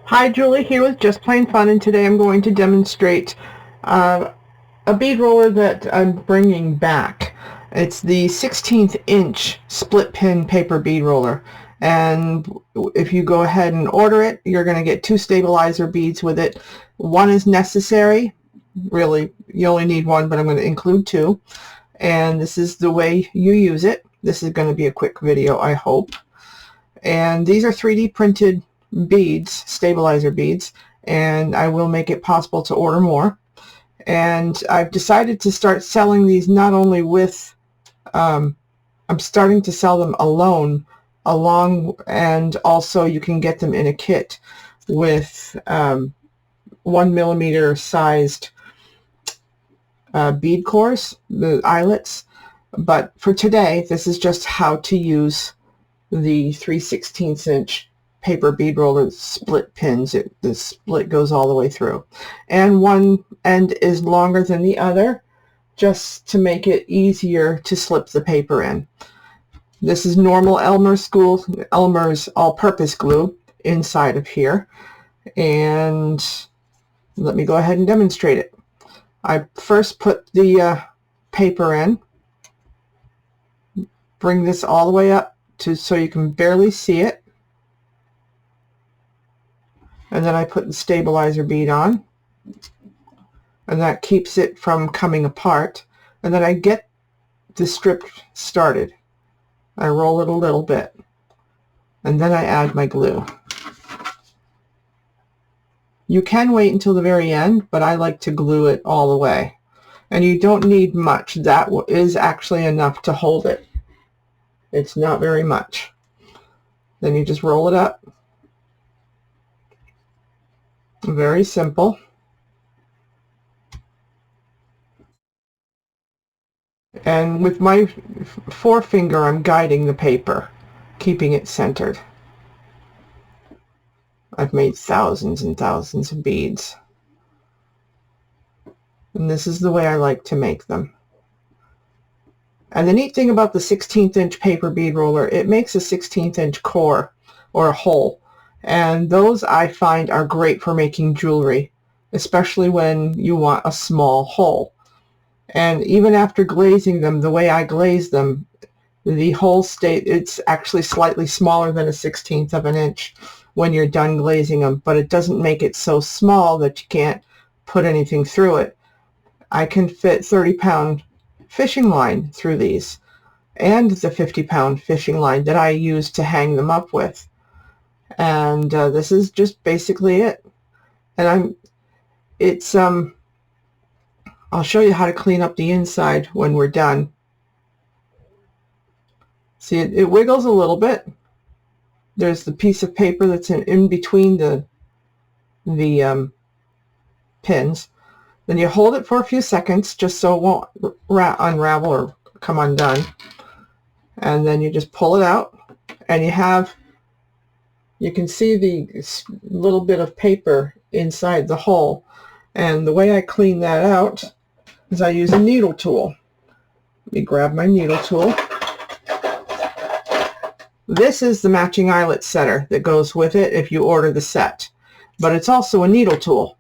Hi, Julie here with Just Plain Fun, and today I'm going to demonstrate a bead roller that I'm bringing back. It's the 16th inch split pin paper bead roller, and if you go ahead and order it, you're going to get 2 stabilizer beads with it. One is necessary. Really, you only need one, but I'm going to include 2. And this is the way you use it. This is going to be a quick video, I hope. And these are 3D printed beads, stabilizer beads, and I will make it possible to order more. And I've decided to start selling these not only with, I'm starting to sell them alone, and also you can get them in a kit with 1mm sized bead cores, the eyelets. But for today, this is just how to use the 3/16 inch paper bead roller split pins. The split goes all the way through, and one end is longer than the other just to make it easier to slip the paper in. This is normal Elmer's all-purpose glue inside of here, and let me go ahead and demonstrate it. I first put the paper in, bring this all the way up so you can barely see it, and then I put the stabilizer bead on, and that keeps it from coming apart. And then I get the strip started. I roll it a little bit, and then I add my glue. You can wait until the very end, but I like to glue it all the way. And you don't need much. That is actually enough to hold it. It's not very much. Then you just roll it up. Very simple. And with my forefinger, I'm guiding the paper, keeping it centered. I've made thousands and thousands of beads, and this is the way I like to make them. And the neat thing about the 16th inch paper bead roller, it makes a 16th inch core or a hole, and those I find are great for making jewelry, especially when you want a small hole. And even after glazing them, the way I glaze them, the hole it's actually slightly smaller than a 1/16 of an inch when you're done glazing them, but it doesn't make it so small that you can't put anything through it. I can fit 30-pound fishing line through these, and the 50-pound fishing line that I use to hang them up with. And this is just basically it. And I'll show you how to clean up the inside when we're done. See, it wiggles a little bit. There's the piece of paper that's in between the pins. Then you hold it for a few seconds just so it won't unravel or come undone. And then you just pull it out, and you can see the little bit of paper inside the hole. And the way I clean that out is I use a needle tool. Let me grab my needle tool. This is the matching eyelet setter that goes with it if you order the set, but it's also a needle tool.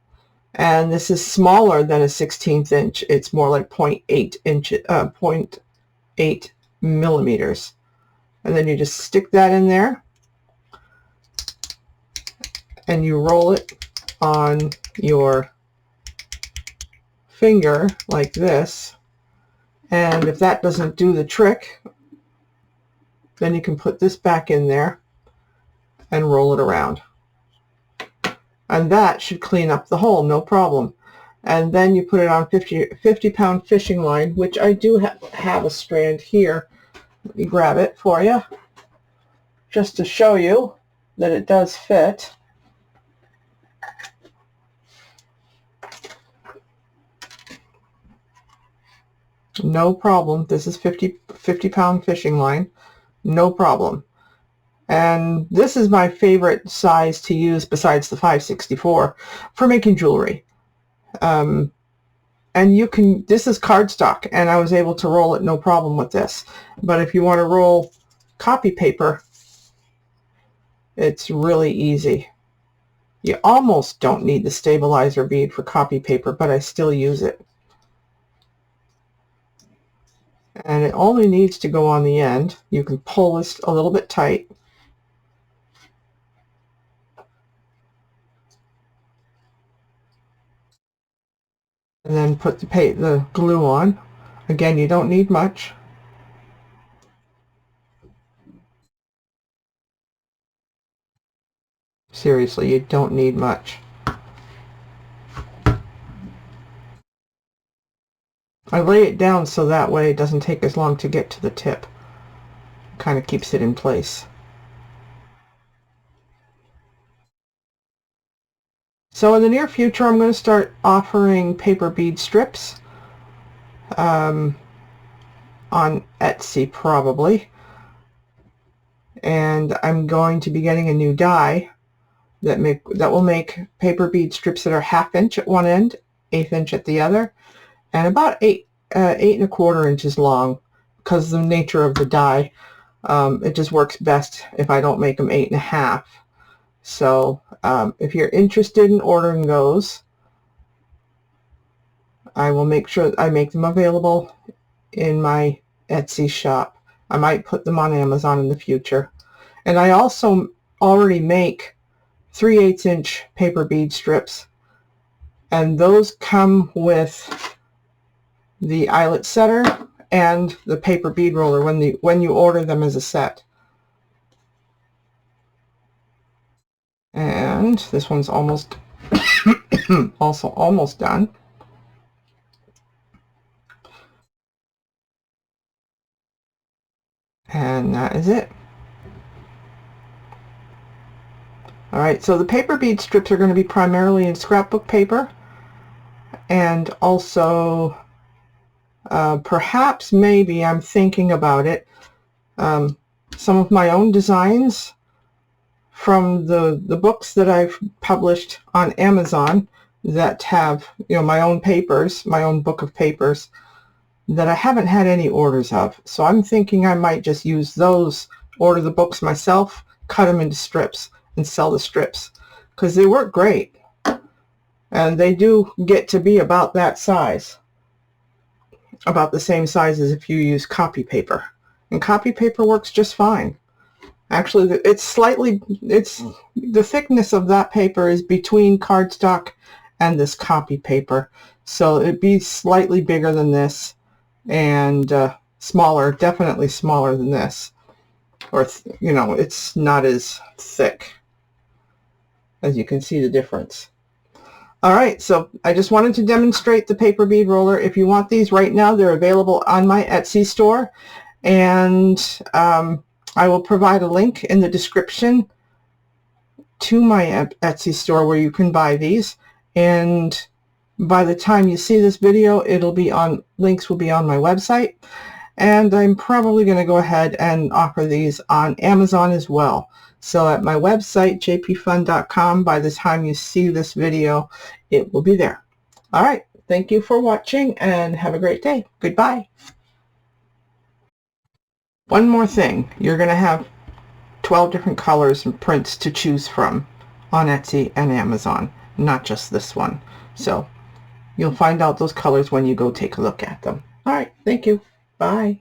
And this is smaller than a 16th inch. It's more like 0.8 millimeters. And then you just stick that in there, and you roll it on your finger like this. And if that doesn't do the trick, then you can put this back in there and roll it around. And that should clean up the hole, no problem. And then you put it on 50-pound fishing line, which I do have a strand here. Let me grab it for you, just to show you that it does fit. No problem. This is 50-pound fishing line. No problem. And this is my favorite size to use besides the 5/64 for making jewelry. And this is cardstock, and I was able to roll it no problem with this. But if you want to roll copy paper, it's really easy. You almost don't need the stabilizer bead for copy paper, but I still use it. And it only needs to go on the end. You can pull this a little bit tight. And then put the glue on. Again, you don't need much. Seriously, you don't need much. I lay it down so that way it doesn't take as long to get to the tip. Kind of keeps it in place. So in the near future, I'm going to start offering paper bead strips on Etsy probably. And I'm going to be getting a new die that will make paper bead strips that are 1/2 inch at one end, 1/8 inch at the other, and about 8 1/4 inches long. Because of the nature of the die, it just works best if I don't make them 8 1/2. So if you're interested in ordering those, I will make sure I make them available in my Etsy shop. I might put them on Amazon in the future. And I also already make 3/8 inch paper bead strips, and those come with the eyelet setter and the paper bead roller when you order them as a set. And this one's almost also almost done. And that is it. Alright, so the paper bead strips are going to be primarily in scrapbook paper, and also perhaps maybe I'm thinking about it, some of my own designs from the books that I've published on Amazon that have, my own papers, my own book of papers that I haven't had any orders of. So I'm thinking I might just use those, order the books myself, cut them into strips, and sell the strips, because they work great. And they do get to be about that size, about the same size as if you use copy paper. And copy paper works just fine. Actually, the thickness of that paper is between cardstock and this copy paper. So it'd be slightly bigger than this, and smaller, definitely smaller than this. Or, it's not as thick. As you can see the difference. Alright, so I just wanted to demonstrate the paper bead roller. If you want these right now, they're available on my Etsy store. And I will provide a link in the description to my Etsy store where you can buy these. And by the time you see this video, links will be on my website. And I'm probably going to go ahead and offer these on Amazon as well. So at my website, jpfun.com, by the time you see this video, it will be there. All right. Thank you for watching, and have a great day. Goodbye. One more thing. You're going to have 12 different colors and prints to choose from on Etsy and Amazon, not just this one. So you'll find out those colors when you go take a look at them. All right. Thank you. Bye.